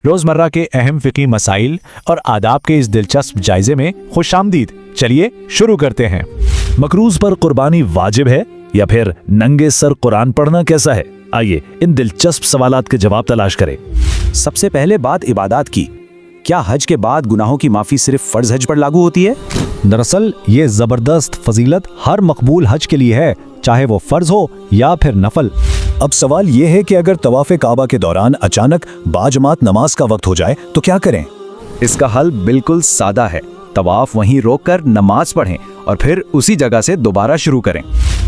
रोजमर्रा के अहम फिकी मसाइल और आदाब के इस दिलचस्प जायजे में खुशामदीद। चलिए शुरू करते हैं। मकरूज पर कुर्बानी वाजिब है या फिर नंगे सर कुरान पढ़ना कैसा है? आइए इन दिलचस्प सवालात के जवाब तलाश करें। सबसे पहले बात इबादत की। क्या हज के बाद गुनाहों की माफ़ी सिर्फ फ़र्ज हज पर लागू होती है? दरअसल ये ज़बरदस्त फजीलत हर मकबूल हज के लिए है, चाहे वो फ़र्ज हो या फिर नफल। अब सवाल ये है कि अगर तवाफ़े काबा के दौरान अचानक बाजमात नमाज का वक्त हो जाए तो क्या करें? इसका हल बिल्कुल सादा है। तवाफ वहीं रोककर नमाज पढ़ें और फिर उसी जगह से दोबारा शुरू करें।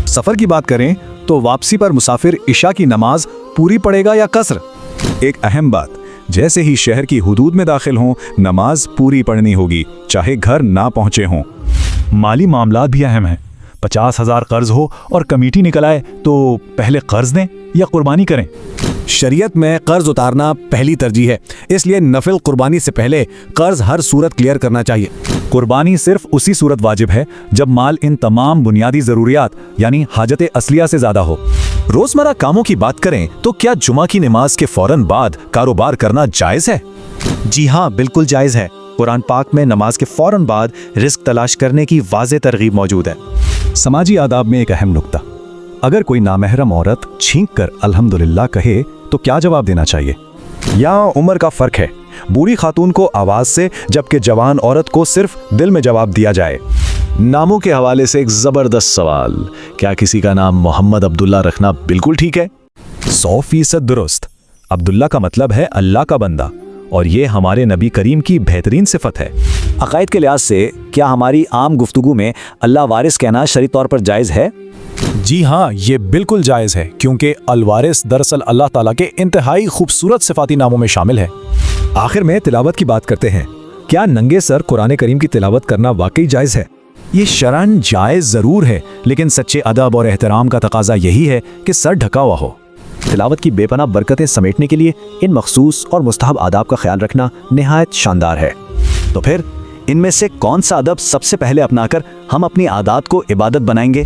सफ़र की बात करें तो वापसी पर मुसाफिर इशा की नमाज पूरी पढ़ेगा या कसर? एक अहम बात, जैसे ही शहर की हुदूद में दाखिल हों नमाज पूरी पढ़नी होगी, चाहे घर ना पहुंचे हों। माली मामलात भी अहम हैं। 50,000 कर्ज हो और कमेटी निकल आए तो पहले कर्ज दें या कुर्बानी करें? शरीयत में कर्ज उतारना पहली तरजीह है, इसलिए नफिल कुर्बानी से पहले कर्ज हर सूरत क्लियर करना चाहिए। कुर्बानी सिर्फ उसी सूरत वाजिब है जब माल इन तमाम बुनियादी ज़रूरियात यानी हाजत असलिया से ज़्यादा हो। रोज़मर्रा कामों की बात करें तो क्या जुमा की नमाज के फौरन बाद कारोबार करना जायज़ है? जी हाँ, बिल्कुल जायज़ है। कुरान पाक में नमाज के फौरन बाद रिस्क तलाश करने की वाज़ेह तरगीब मौजूद है। समाजी आदाब में एक अहम नुक्ता, अगर कोई नामहरम औरत छींक कर अल्हम्दुलिल्लाह कहे तो क्या जवाब देना चाहिए? यहाँ उम्र का फ़र्क है। बूढ़ी खातून को आवाज़ से, जबकि जवान औरत को सिर्फ दिल में जवाब दिया जाए। नामों के हवाले से एक ज़बरदस्त सवाल, क्या किसी का नाम मोहम्मद अब्दुल्ला रखना बिल्कुल ठीक है? 100% दुरुस्त। अब्दुल्ला का मतलब है अल्लाह का बंदा, और ये हमारे नबी करीम की बेहतरीन सिफत है। अकायद के लिहाज से क्या हमारी आम गुफ्तगू में अल्लाह वारिस कहना शरई तौर पर जायज़ है? जी हाँ, ये बिल्कुल जायज़ है, क्योंकि अलवारिस दरअसल अल्लाह ताला के इंतहाई खूबसूरत सिफाती नामों में शामिल है। आखिर में तिलावत की बात करते हैं। क्या नंगे सर कुरान करीम की तिलावत करना वाकई जायज़ है? ये शरन जायज़ ज़रूर है, लेकिन सच्चे अदब और एहतराम का तकाजा यही है कि सर ढका हुआ हो। तिलावत की बेपनाह बरकतें समेटने के लिए इन मखसूस और मुस्तहब आदाब का ख्याल रखना निहायत शानदार है। तो फिर इनमें से कौन सा अदब सबसे पहले अपनाकर हम अपनी आदात को इबादत बनाएंगे?